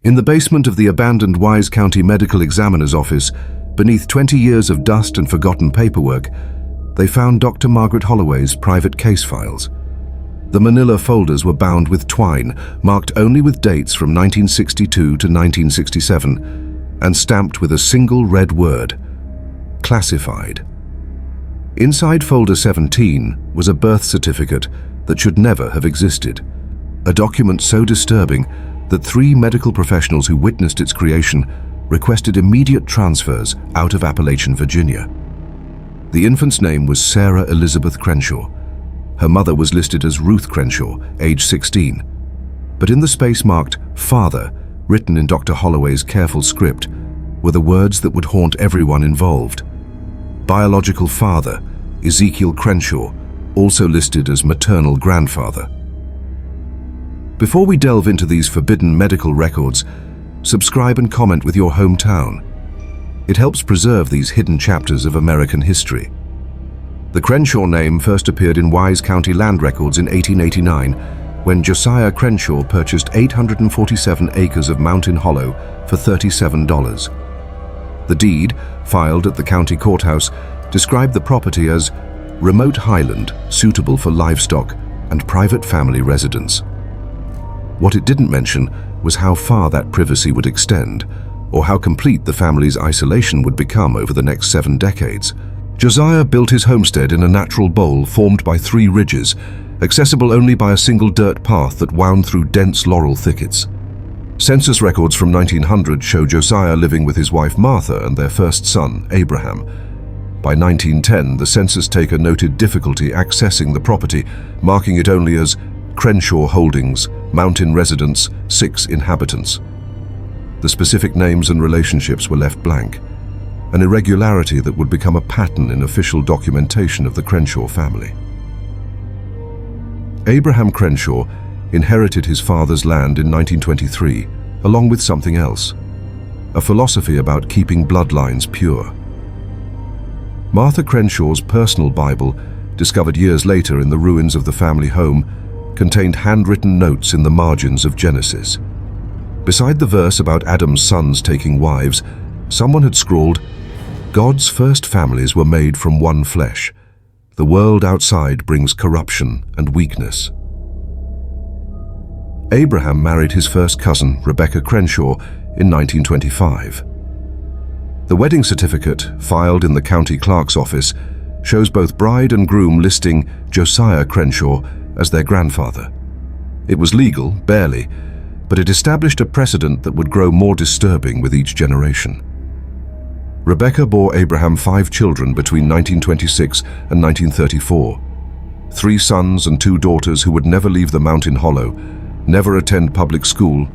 In the basement of the abandoned Wise County Medical Examiner's office, beneath 20 years of dust and forgotten paperwork, they found Dr. Margaret Holloway's private case files. The manila folders were bound with twine, marked only with dates from 1962 to 1967, and stamped with a single red word: classified. Inside folder 17 was a birth certificate that should never have existed, a document so disturbing that 3 medical professionals who witnessed its creation requested immediate transfers out of Appalachian, Virginia. The infant's name was Sarah Elizabeth Crenshaw. Her mother was listed as Ruth Crenshaw, age 16. But in the space marked "Father," written in Dr. Holloway's careful script, were the words that would haunt everyone involved. Biological father, Ezekiel Crenshaw, also listed as maternal grandfather. Before we delve into these forbidden medical records, subscribe and comment with your hometown. It helps preserve these hidden chapters of American history. The Crenshaw name first appeared in Wise County land records in 1889, when Josiah Crenshaw purchased 847 acres of Mountain Hollow for $37. The deed, filed at the county courthouse, described the property as remote highland suitable for livestock and private family residence. What it didn't mention was how far that privacy would extend, or how complete the family's isolation would become over the next 7 decades. Josiah built his homestead in a natural bowl formed by 3 ridges, accessible only by a single dirt path that wound through dense laurel thickets. Census records from 1900 show Josiah living with his wife Martha and their first son, Abraham. By 1910, the census taker noted difficulty accessing the property, marking it only as Crenshaw Holdings, Mountain Residence, 6 inhabitants. The specific names and relationships were left blank, an irregularity that would become a pattern in official documentation of the Crenshaw family. Abraham Crenshaw inherited his father's land in 1923, along with something else: a philosophy about keeping bloodlines pure. Martha Crenshaw's personal Bible, discovered years later in the ruins of the family home, contained handwritten notes in the margins of Genesis. Beside the verse about Adam's sons taking wives, someone had scrawled, "God's first families were made from one flesh. The world outside brings corruption and weakness." Abraham married his first cousin, Rebecca Crenshaw, in 1925. The wedding certificate, filed in the county clerk's office, shows both bride and groom listing Josiah Crenshaw as their grandfather. It was legal, barely, but it established a precedent that would grow more disturbing with each generation. Rebecca bore Abraham 5 children between 1926 and 1934. 3 sons and 2 daughters who would never leave the Mountain Hollow, never attend public school,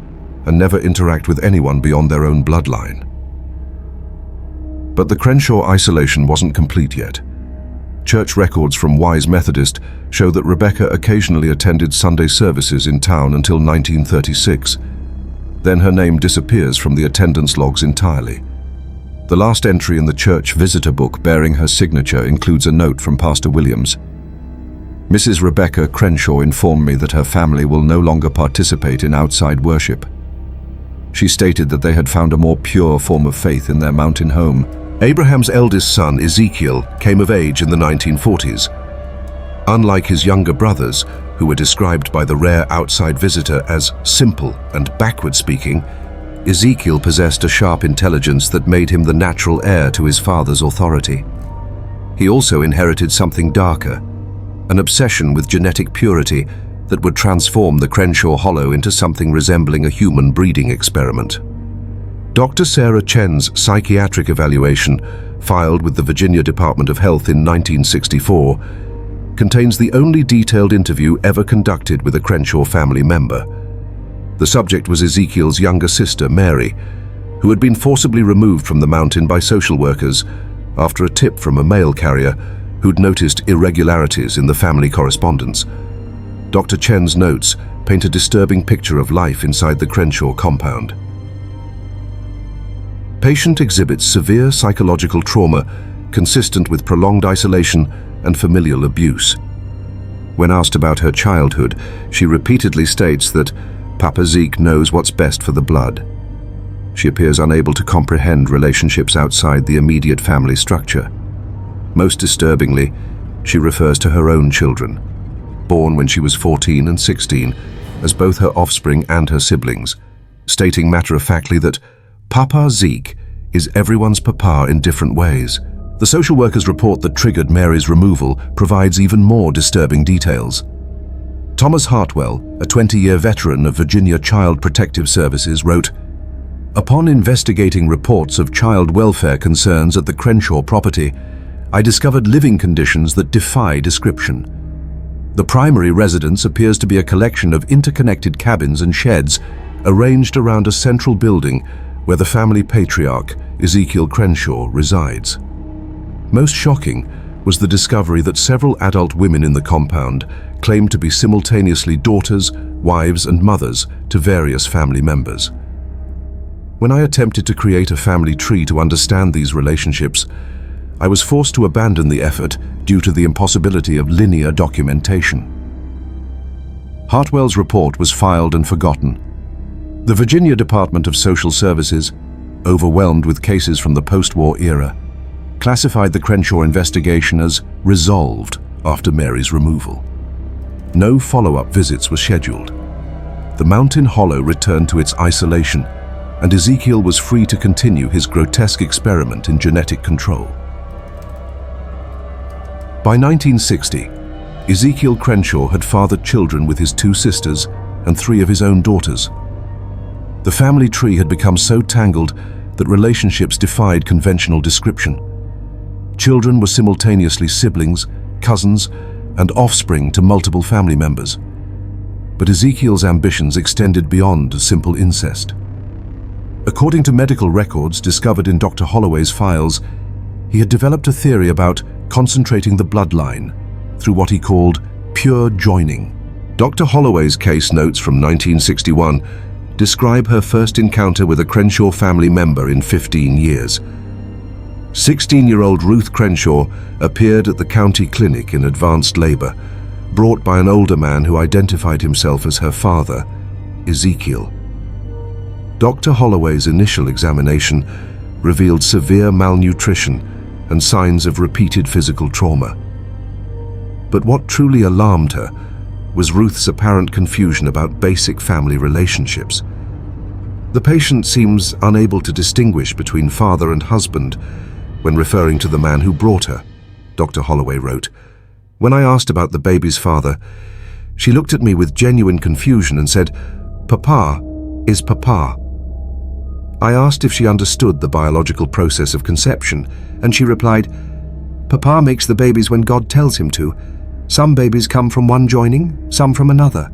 and never interact with anyone beyond their own bloodline. But the Crenshaw isolation wasn't complete yet. Church records from Wise Methodist show that Rebecca occasionally attended Sunday services in town until 1936. Then her name disappears from the attendance logs entirely. The last entry in the church visitor book bearing her signature includes a note from Pastor Williams. "Mrs. Rebecca Crenshaw informed me that her family will no longer participate in outside worship. She stated that they had found a more pure form of faith in their mountain home." Abraham's eldest son, Ezekiel, came of age in the 1940s. Unlike his younger brothers, who were described by the rare outside visitor as simple and backward-speaking, Ezekiel possessed a sharp intelligence that made him the natural heir to his father's authority. He also inherited something darker, an obsession with genetic purity that would transform the Crenshaw Hollow into something resembling a human breeding experiment. Dr. Sarah Chen's psychiatric evaluation, filed with the Virginia Department of Health in 1964, contains the only detailed interview ever conducted with a Crenshaw family member. The subject was Ezekiel's younger sister, Mary, who had been forcibly removed from the mountain by social workers after a tip from a mail carrier who'd noticed irregularities in the family correspondence. Dr. Chen's notes paint a disturbing picture of life inside the Crenshaw compound. Patient exhibits severe psychological trauma consistent with prolonged isolation and familial abuse. When asked about her childhood, she repeatedly states that Papa Zeke knows what's best for the blood. She appears unable to comprehend relationships outside the immediate family structure. Most disturbingly, she refers to her own children, born when she was 14 and 16, as both her offspring and her siblings, stating matter-of-factly that Papa Zeke is everyone's papa in different ways. The social worker's report that triggered Mary's removal provides even more disturbing details. Thomas Hartwell, a 20-year veteran of Virginia Child Protective Services, wrote, "Upon investigating reports of child welfare concerns at the Crenshaw property, I discovered living conditions that defy description. The primary residence appears to be a collection of interconnected cabins and sheds arranged around a central building where the family patriarch, Ezekiel Crenshaw, resides. Most shocking was the discovery that several adult women in the compound claimed to be simultaneously daughters, wives, and mothers to various family members. When I attempted to create a family tree to understand these relationships, I was forced to abandon the effort due to the impossibility of linear documentation." Hartwell's report was filed and forgotten. The Virginia Department of Social Services, overwhelmed with cases from the post-war era, classified the Crenshaw investigation as resolved after Mary's removal. No follow-up visits were scheduled. The mountain hollow returned to its isolation, and Ezekiel was free to continue his grotesque experiment in genetic control. By 1960, Ezekiel Crenshaw had fathered children with his 2 sisters and 3 of his own daughters. The family tree had become so tangled that relationships defied conventional description. Children were simultaneously siblings, cousins, and offspring to multiple family members. But Ezekiel's ambitions extended beyond simple incest. According to medical records discovered in Dr. Holloway's files, he had developed a theory about concentrating the bloodline through what he called pure joining. Dr. Holloway's case notes from 1961 describe her first encounter with a Crenshaw family member in 15 years. 16-year-old Ruth Crenshaw appeared at the county clinic in advanced labor, brought by an older man who identified himself as her father, Ezekiel. Dr. Holloway's initial examination revealed severe malnutrition and signs of repeated physical trauma. But what truly alarmed her was Ruth's apparent confusion about basic family relationships. The patient seems unable to distinguish between father and husband when referring to the man who brought her, Dr. Holloway wrote. When I asked about the baby's father, she looked at me with genuine confusion and said, "Papa is Papa." I asked if she understood the biological process of conception, and she replied, "Papa makes the babies when God tells him to. Some babies come from one joining, some from another."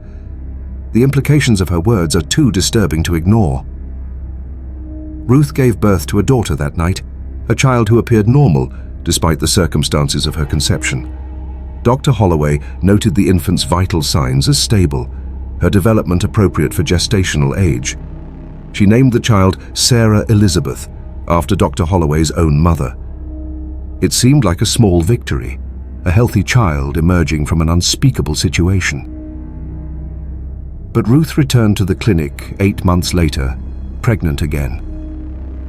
The implications of her words are too disturbing to ignore. Ruth gave birth to a daughter that night, a child who appeared normal despite the circumstances of her conception. Dr. Holloway noted the infant's vital signs as stable, her development appropriate for gestational age. She named the child Sarah Elizabeth, after Dr. Holloway's own mother. It seemed like a small victory, a healthy child emerging from an unspeakable situation. But Ruth returned to the clinic 8 months later, pregnant again.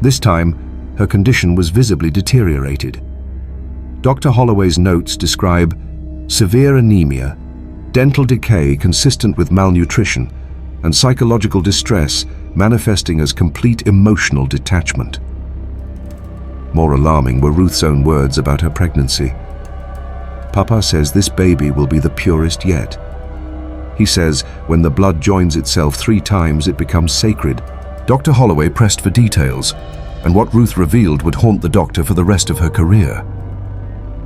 This time, her condition was visibly deteriorated. Dr. Holloway's notes describe severe anemia, dental decay consistent with malnutrition, and psychological distress manifesting as complete emotional detachment. More alarming were Ruth's own words about her pregnancy. "Papa says this baby will be the purest yet. He says when the blood joins itself 3 times it becomes sacred." Dr. Holloway pressed for details, and what Ruth revealed would haunt the doctor for the rest of her career.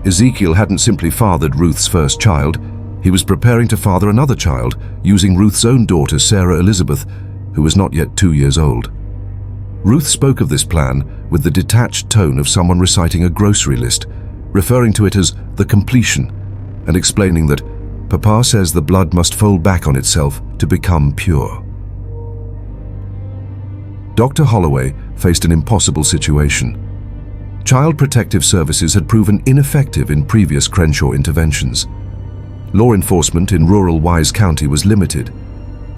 Ezekiel hadn't simply fathered Ruth's first child, he was preparing to father another child, using Ruth's own daughter, Sarah Elizabeth, who was not yet 2 years old. Ruth spoke of this plan with the detached tone of someone reciting a grocery list, referring to it as the completion, and explaining that Papa says the blood must fold back on itself to become pure. Dr. Holloway faced an impossible situation. Child Protective Services had proven ineffective in previous Crenshaw interventions. Law enforcement in rural Wise County was limited,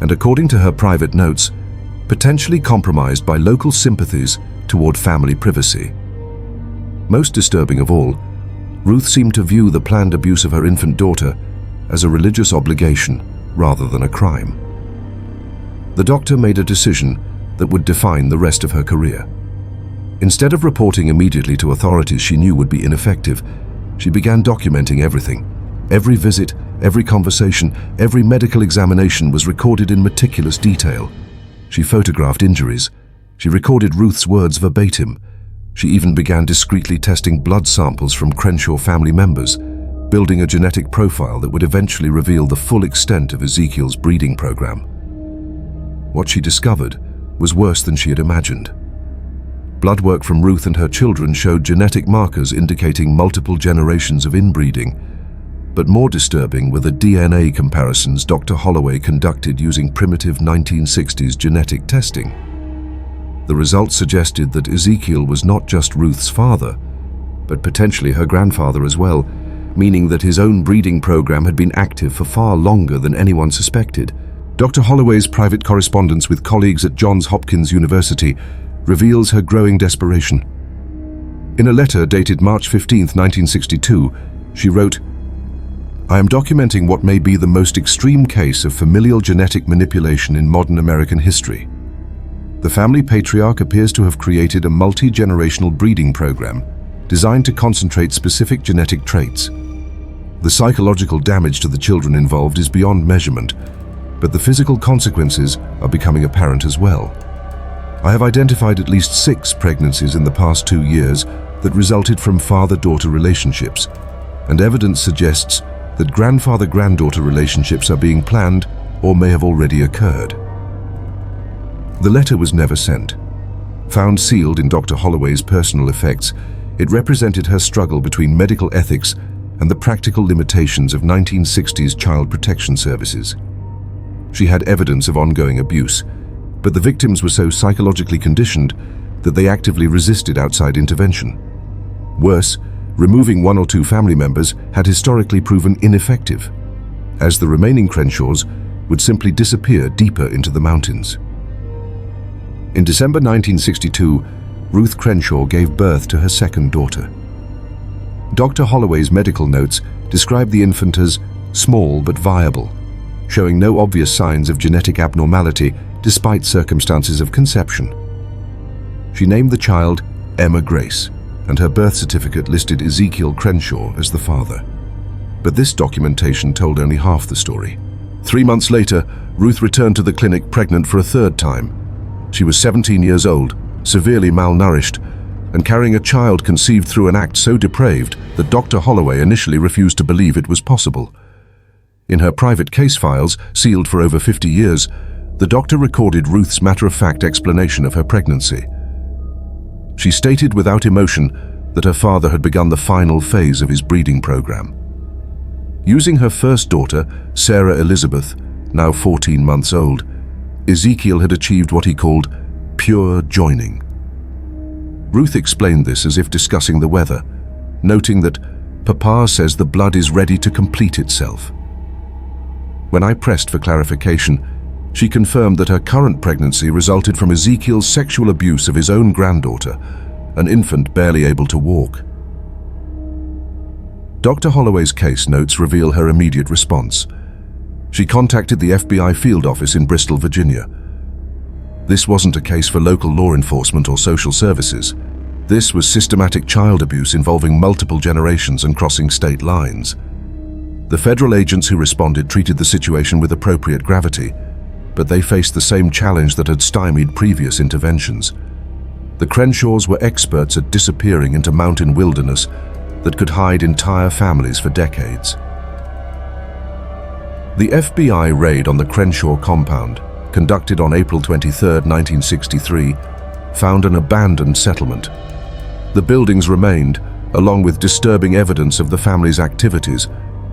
and according to her private notes, potentially compromised by local sympathies toward family privacy. Most disturbing of all, Ruth seemed to view the planned abuse of her infant daughter as a religious obligation rather than a crime. The doctor made a decision that would define the rest of her career. Instead of reporting immediately to authorities she knew would be ineffective, she began documenting everything. Every visit, every conversation, every medical examination was recorded in meticulous detail. She photographed injuries. She recorded Ruth's words verbatim. She even began discreetly testing blood samples from Crenshaw family members, building a genetic profile that would eventually reveal the full extent of Ezekiel's breeding program. What she discovered was worse than she had imagined. Blood work from Ruth and her children showed genetic markers indicating multiple generations of inbreeding. But more disturbing were the DNA comparisons Dr. Holloway conducted using primitive 1960s genetic testing. The results suggested that Ezekiel was not just Ruth's father, but potentially her grandfather as well, meaning that his own breeding program had been active for far longer than anyone suspected. Dr. Holloway's private correspondence with colleagues at Johns Hopkins University reveals her growing desperation. In a letter dated March 15, 1962, she wrote, "I am documenting what may be the most extreme case of familial genetic manipulation in modern American history. The family patriarch appears to have created a multi-generational breeding program designed to concentrate specific genetic traits. The psychological damage to the children involved is beyond measurement, but the physical consequences are becoming apparent as well. I have identified at least 6 pregnancies in the past 2 years that resulted from father-daughter relationships, and evidence suggests that grandfather-granddaughter relationships are being planned or may have already occurred." The letter was never sent. Found sealed in Dr. Holloway's personal effects, it represented her struggle between medical ethics and the practical limitations of 1960s child protection services. She had evidence of ongoing abuse, but the victims were so psychologically conditioned that they actively resisted outside intervention. Worse, removing 1 or 2 family members had historically proven ineffective, as the remaining Crenshaws would simply disappear deeper into the mountains. In December 1962, Ruth Crenshaw gave birth to her second daughter. Dr. Holloway's medical notes described the infant as small but viable, showing no obvious signs of genetic abnormality despite circumstances of conception. She named the child Emma Grace, and her birth certificate listed Ezekiel Crenshaw as the father. But this documentation told only half the story. 3 months later, Ruth returned to the clinic pregnant for a third time. She was 17 years old, severely malnourished, and carrying a child conceived through an act so depraved that Dr. Holloway initially refused to believe it was possible. In her private case files, sealed for over 50 years, the doctor recorded Ruth's matter-of-fact explanation of her pregnancy. She stated without emotion that her father had begun the final phase of his breeding program. Using her first daughter, Sarah Elizabeth, now 14 months old, Ezekiel had achieved what he called pure joining. Ruth explained this as if discussing the weather, noting that Papa says the blood is ready to complete itself. When I pressed for clarification, she confirmed that her current pregnancy resulted from Ezekiel's sexual abuse of his own granddaughter, an infant barely able to walk. Dr. Holloway's case notes reveal her immediate response. She contacted the FBI field office in Bristol, Virginia. This wasn't a case for local law enforcement or social services. This was systematic child abuse involving multiple generations and crossing state lines. The federal agents who responded treated the situation with appropriate gravity, but they faced the same challenge that had stymied previous interventions. The Crenshaws were experts at disappearing into mountain wilderness that could hide entire families for decades. The FBI raid on the Crenshaw compound, conducted on April 23, 1963, found an abandoned settlement. The buildings remained, along with disturbing evidence of the family's activities,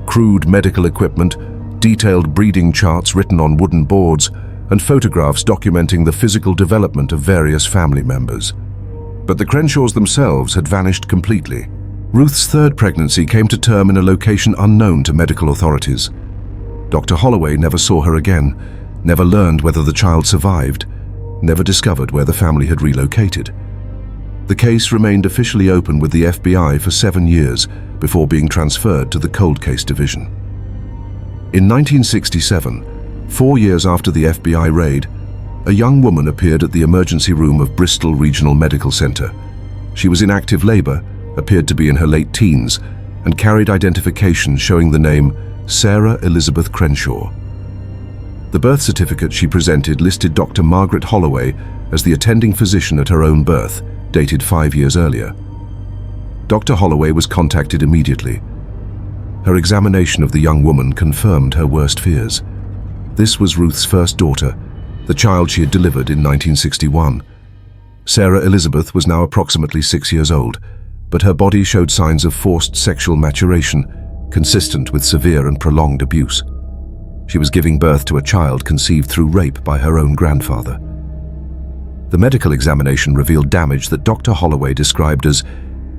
crude medical equipment, detailed breeding charts written on wooden boards, and photographs documenting the physical development of various family members. But the Crenshaws themselves had vanished completely. Ruth's third pregnancy came to term in a location unknown to medical authorities. Dr. Holloway never saw her again, never learned whether the child survived, never discovered where the family had relocated. The case remained officially open with the FBI for 7 years before being transferred to the Cold Case Division. In 1967, 4 years after the FBI raid, a young woman appeared at the emergency room of Bristol Regional Medical Center. She was in active labor, appeared to be in her late teens, and carried identification showing the name Sarah Elizabeth Crenshaw. The birth certificate she presented listed Dr. Margaret Holloway as the attending physician at her own birth, dated 5 years earlier. Dr. Holloway was contacted immediately. Her examination of the young woman confirmed her worst fears. This was Ruth's first daughter, the child she had delivered in 1961. Sarah Elizabeth was now approximately 6 years old, but her body showed signs of forced sexual maturation, consistent with severe and prolonged abuse. She was giving birth to a child conceived through rape by her own grandfather. The medical examination revealed damage that Dr. Holloway described as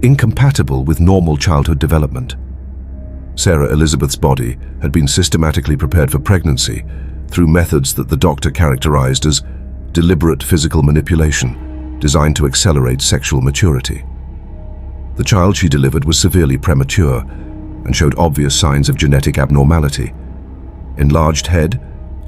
incompatible with normal childhood development. Sarah Elizabeth's body had been systematically prepared for pregnancy through methods that the doctor characterized as deliberate physical manipulation, designed to accelerate sexual maturity. The child she delivered was severely premature and showed obvious signs of genetic abnormality: enlarged head,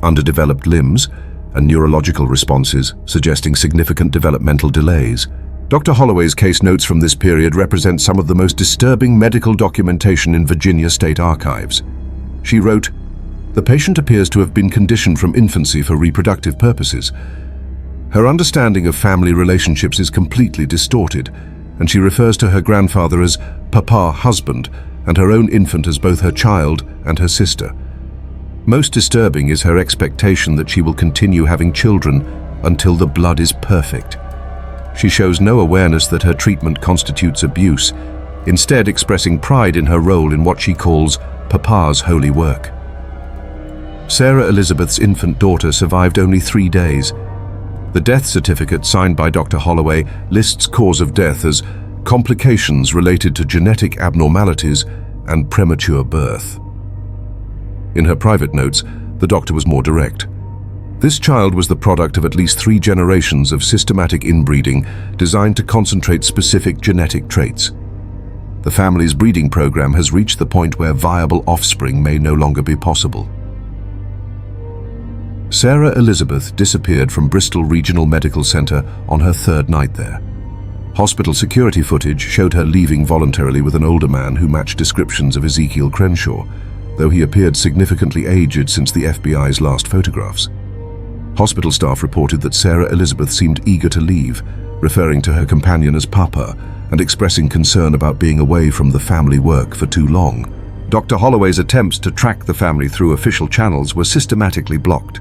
underdeveloped limbs, and neurological responses suggesting significant developmental delays. Dr. Holloway's case notes from this period represent some of the most disturbing medical documentation in Virginia state archives. She wrote, "The patient appears to have been conditioned from infancy for reproductive purposes. Her understanding of family relationships is completely distorted, and she refers to her grandfather as Papa husband and her own infant as both her child and her sister. Most disturbing is her expectation that she will continue having children until the blood is perfect. She shows no awareness that her treatment constitutes abuse, instead expressing pride in her role in what she calls Papa's holy work." Sarah Elizabeth's infant daughter survived only 3 days. The death certificate signed by Dr. Holloway lists cause of death as complications related to genetic abnormalities and premature birth. In her private notes, the doctor was more direct. This child was the product of at least 3 generations of systematic inbreeding designed to concentrate specific genetic traits. The family's breeding program has reached the point where viable offspring may no longer be possible. Sarah Elizabeth disappeared from Bristol Regional Medical Center on her 3rd night there. Hospital security footage showed her leaving voluntarily with an older man who matched descriptions of Ezekiel Crenshaw, though he appeared significantly aged since the FBI's last photographs. Hospital staff reported that Sarah Elizabeth seemed eager to leave, referring to her companion as Papa and expressing concern about being away from the family work for too long. Dr. Holloway's attempts to track the family through official channels were systematically blocked.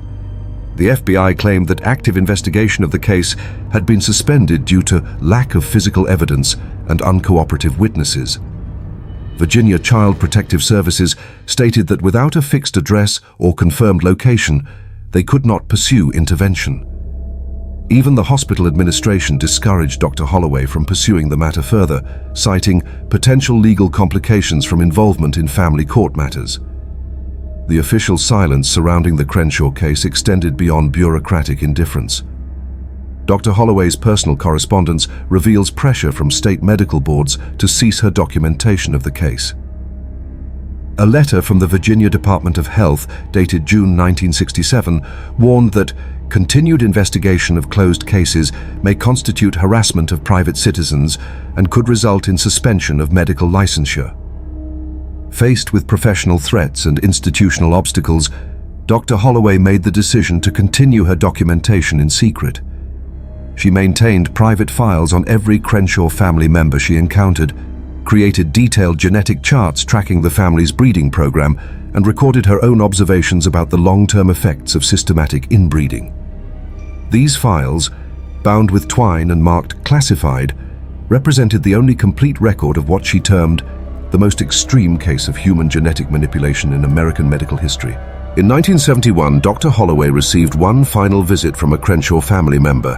The FBI claimed that active investigation of the case had been suspended due to lack of physical evidence and uncooperative witnesses. Virginia Child Protective Services stated that without a fixed address or confirmed location, they could not pursue intervention. Even the hospital administration discouraged Dr. Holloway from pursuing the matter further, citing potential legal complications from involvement in family court matters. The official silence surrounding the Crenshaw case extended beyond bureaucratic indifference. Dr. Holloway's personal correspondence reveals pressure from state medical boards to cease her documentation of the case. A letter from the Virginia Department of Health, dated June 1967, warned that continued investigation of closed cases may constitute harassment of private citizens and could result in suspension of medical licensure. Faced with professional threats and institutional obstacles, Dr. Holloway made the decision to continue her documentation in secret. She maintained private files on every Crenshaw family member she encountered, created detailed genetic charts tracking the family's breeding program, and recorded her own observations about the long-term effects of systematic inbreeding. These files, bound with twine and marked classified, represented the only complete record of what she termed the most extreme case of human genetic manipulation in American medical history. In 1971, Dr. Holloway received one final visit from a Crenshaw family member.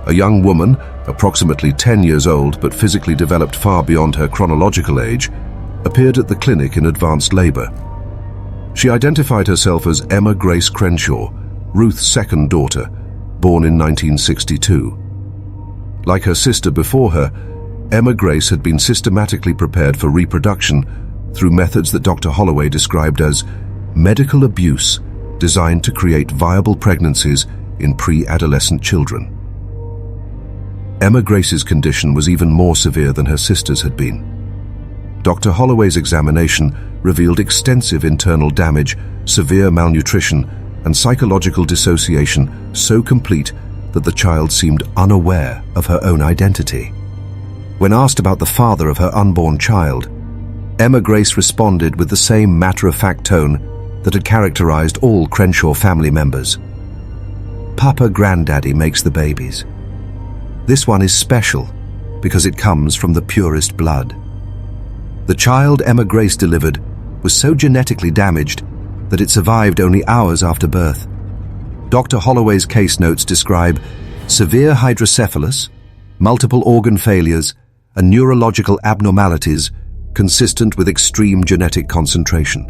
A young woman, approximately 10 years old but physically developed far beyond her chronological age, appeared at the clinic in advanced labor. She identified herself as Emma Grace Crenshaw, Ruth's second daughter, born in 1962. Like her sister before her, Emma Grace had been systematically prepared for reproduction through methods that Dr. Holloway described as medical abuse designed to create viable pregnancies in pre-adolescent children. Emma Grace's condition was even more severe than her sister's had been. Dr. Holloway's examination revealed extensive internal damage, severe malnutrition, and psychological dissociation so complete that the child seemed unaware of her own identity. When asked about the father of her unborn child, Emma Grace responded with the same matter-of-fact tone that had characterized all Crenshaw family members. "Papa Granddaddy makes the babies. This one is special because it comes from the purest blood." The child Emma Grace delivered was so genetically damaged that it survived only hours after birth. Dr. Holloway's case notes describe severe hydrocephalus, multiple organ failures, and neurological abnormalities consistent with extreme genetic concentration.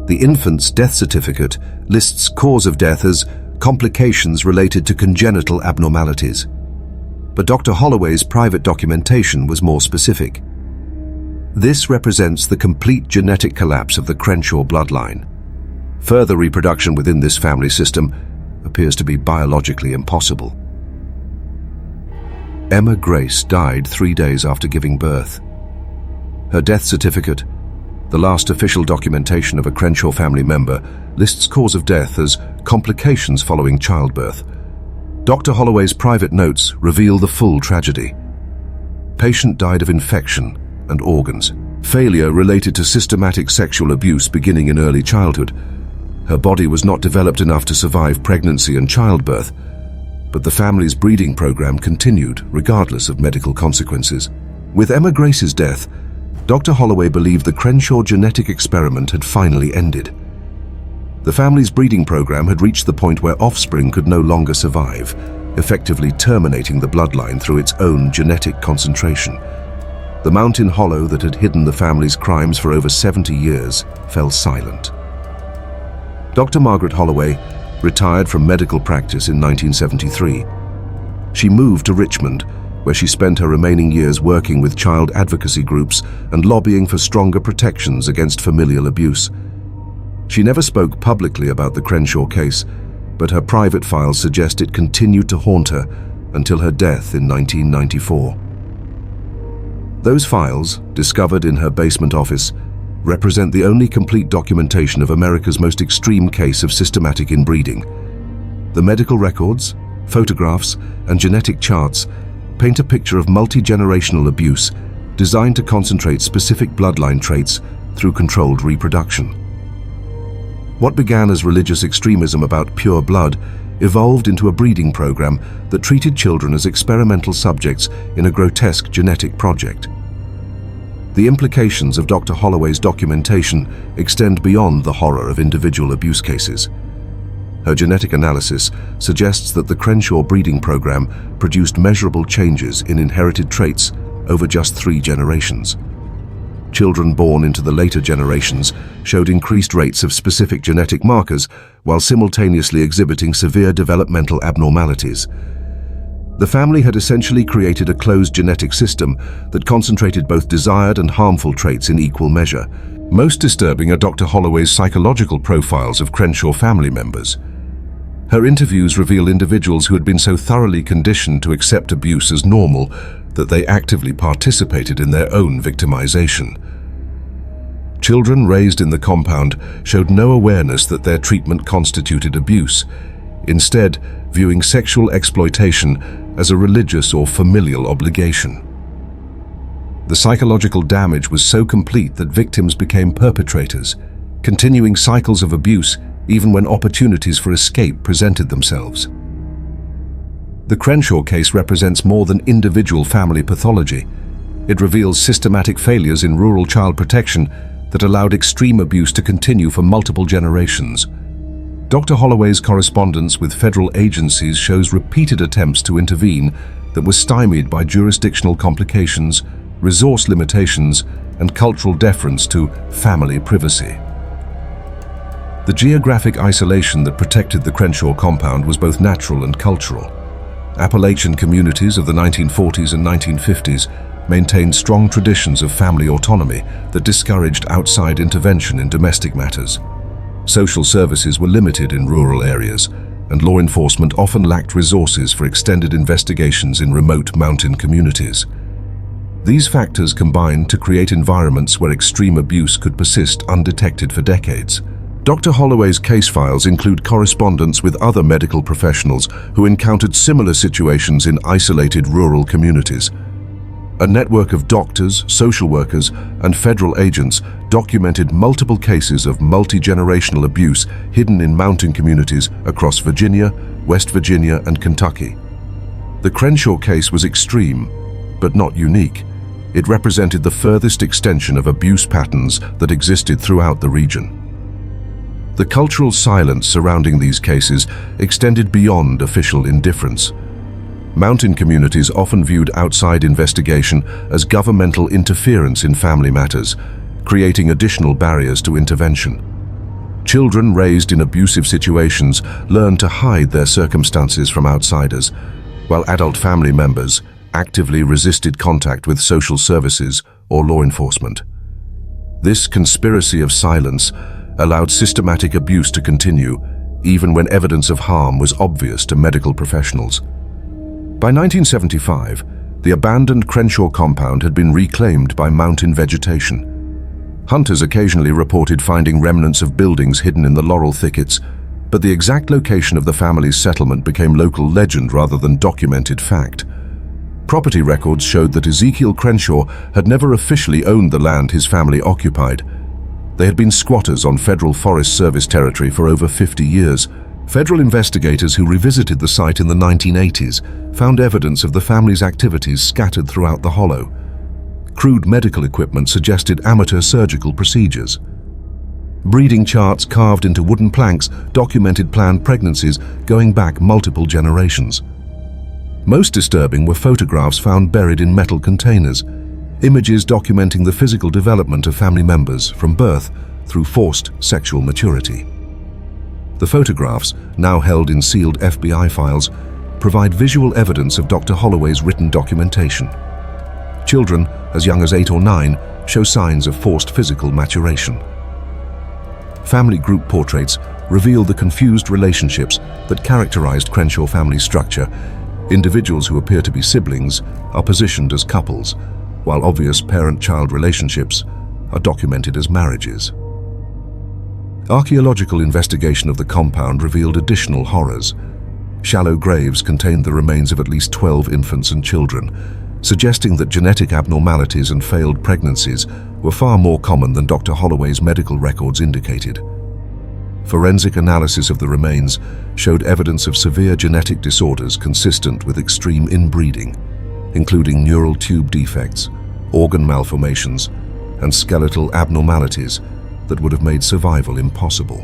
The infant's death certificate lists cause of death as complications related to congenital abnormalities. But Dr. Holloway's private documentation was more specific. This represents the complete genetic collapse of the Crenshaw bloodline. Further reproduction within this family system appears to be biologically impossible. Emma Grace died 3 days after giving birth. Her death certificate, the last official documentation of a Crenshaw family member, lists cause of death as complications following childbirth. Dr. Holloway's private notes reveal the full tragedy. Patient died of infection and organs, failure related to systematic sexual abuse beginning in early childhood. Her body was not developed enough to survive pregnancy and childbirth, but the family's breeding program continued regardless of medical consequences. With Emma Grace's death, Dr. Holloway believed the Crenshaw genetic experiment had finally ended. The family's breeding program had reached the point where offspring could no longer survive, effectively terminating the bloodline through its own genetic concentration. The mountain hollow that had hidden the family's crimes for over 70 years fell silent. Dr. Margaret Holloway retired from medical practice in 1973. She moved to Richmond, where she spent her remaining years working with child advocacy groups and lobbying for stronger protections against familial abuse. She never spoke publicly about the Crenshaw case, but her private files suggest it continued to haunt her until her death in 1994. Those files, discovered in her basement office, represent the only complete documentation of America's most extreme case of systematic inbreeding. The medical records, photographs, and genetic charts paint a picture of multi-generational abuse designed to concentrate specific bloodline traits through controlled reproduction. What began as religious extremism about pure blood evolved into a breeding program that treated children as experimental subjects in a grotesque genetic project. The implications of Dr. Holloway's documentation extend beyond the horror of individual abuse cases. Her genetic analysis suggests that the Crenshaw breeding program produced measurable changes in inherited traits over just 3 generations. Children born into the later generations showed increased rates of specific genetic markers while simultaneously exhibiting severe developmental abnormalities. The family had essentially created a closed genetic system that concentrated both desired and harmful traits in equal measure. Most disturbing are Dr. Holloway's psychological profiles of Crenshaw family members. Her interviews reveal individuals who had been so thoroughly conditioned to accept abuse as normal that they actively participated in their own victimization. Children raised in the compound showed no awareness that their treatment constituted abuse, instead viewing sexual exploitation as a religious or familial obligation. The psychological damage was so complete that victims became perpetrators, continuing cycles of abuse even when opportunities for escape presented themselves. The Crenshaw case represents more than individual family pathology. It reveals systematic failures in rural child protection that allowed extreme abuse to continue for multiple generations. Dr. Holloway's correspondence with federal agencies shows repeated attempts to intervene that were stymied by jurisdictional complications, resource limitations, and cultural deference to family privacy. The geographic isolation that protected the Crenshaw compound was both natural and cultural. Appalachian communities of the 1940s and 1950s maintained strong traditions of family autonomy that discouraged outside intervention in domestic matters. Social services were limited in rural areas, and law enforcement often lacked resources for extended investigations in remote mountain communities. These factors combined to create environments where extreme abuse could persist undetected for decades. Dr. Holloway's case files include correspondence with other medical professionals who encountered similar situations in isolated rural communities. A network of doctors, social workers, and federal agents documented multiple cases of multi-generational abuse hidden in mountain communities across Virginia, West Virginia, and Kentucky. The Crenshaw case was extreme, but not unique. It represented the furthest extension of abuse patterns that existed throughout the region. The cultural silence surrounding these cases extended beyond official indifference. Mountain communities often viewed outside investigation as governmental interference in family matters, creating additional barriers to intervention. Children raised in abusive situations learned to hide their circumstances from outsiders, while adult family members actively resisted contact with social services or law enforcement. This conspiracy of silence allowed systematic abuse to continue, even when evidence of harm was obvious to medical professionals. By 1975, the abandoned Crenshaw compound had been reclaimed by mountain vegetation. Hunters occasionally reported finding remnants of buildings hidden in the laurel thickets, but the exact location of the family's settlement became local legend rather than documented fact. Property records showed that Ezekiel Crenshaw had never officially owned the land his family occupied. They had been squatters on Federal Forest Service territory for over 50 years. Federal investigators who revisited the site in the 1980s found evidence of the family's activities scattered throughout the hollow. Crude medical equipment suggested amateur surgical procedures. Breeding charts carved into wooden planks documented planned pregnancies going back multiple generations. Most disturbing were photographs found buried in metal containers, images documenting the physical development of family members from birth through forced sexual maturity. The photographs, now held in sealed FBI files, provide visual evidence of Dr. Holloway's written documentation. Children, as young as 8 or 9, show signs of forced physical maturation. Family group portraits reveal the confused relationships that characterized Crenshaw family structure. Individuals who appear to be siblings are positioned as couples, while obvious parent-child relationships are documented as marriages. Archaeological investigation of the compound revealed additional horrors. Shallow graves contained the remains of at least 12 infants and children, suggesting that genetic abnormalities and failed pregnancies were far more common than Dr. Holloway's medical records indicated. Forensic analysis of the remains showed evidence of severe genetic disorders consistent with extreme inbreeding, including neural tube defects, organ malformations, and skeletal abnormalities that would have made survival impossible.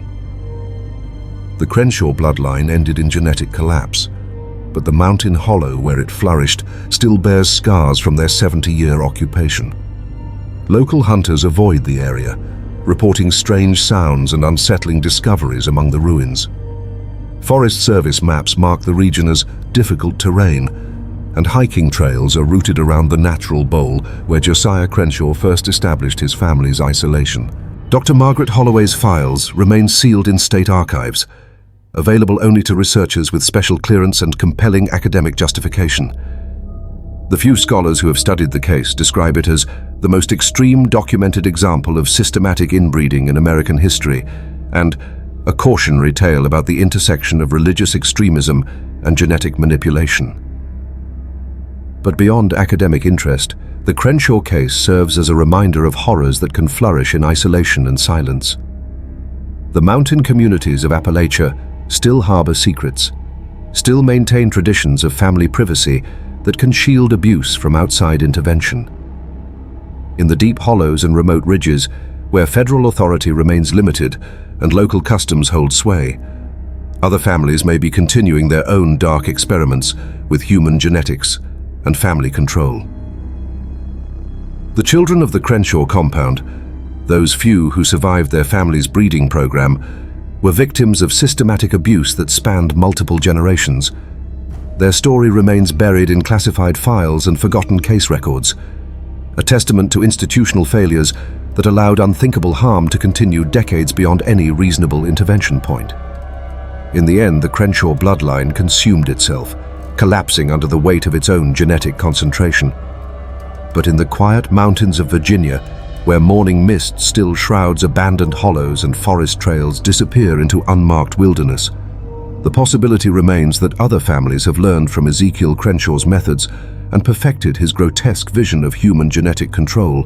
The Crenshaw bloodline ended in genetic collapse, but the mountain hollow where it flourished still bears scars from their 70-year occupation. Local hunters avoid the area, reporting strange sounds and unsettling discoveries among the ruins. Forest Service maps mark the region as difficult terrain, and hiking trails are routed around the natural bowl where Josiah Crenshaw first established his family's isolation. Dr. Margaret Holloway's files remain sealed in state archives, available only to researchers with special clearance and compelling academic justification. The few scholars who have studied the case describe it as the most extreme documented example of systematic inbreeding in American history, and a cautionary tale about the intersection of religious extremism and genetic manipulation. But beyond academic interest, the Crenshaw case serves as a reminder of horrors that can flourish in isolation and silence. The mountain communities of Appalachia still harbor secrets, still maintain traditions of family privacy that can shield abuse from outside intervention. In the deep hollows and remote ridges, where federal authority remains limited and local customs hold sway, other families may be continuing their own dark experiments with human genetics and family control. The children of the Crenshaw compound, those few who survived their family's breeding program, were victims of systematic abuse that spanned multiple generations. Their story remains buried in classified files and forgotten case records, a testament to institutional failures that allowed unthinkable harm to continue decades beyond any reasonable intervention point. In the end, the Crenshaw bloodline consumed itself, collapsing under the weight of its own genetic concentration. But in the quiet mountains of Virginia, where morning mist still shrouds abandoned hollows and forest trails disappear into unmarked wilderness, the possibility remains that other families have learned from Ezekiel Crenshaw's methods and perfected his grotesque vision of human genetic control.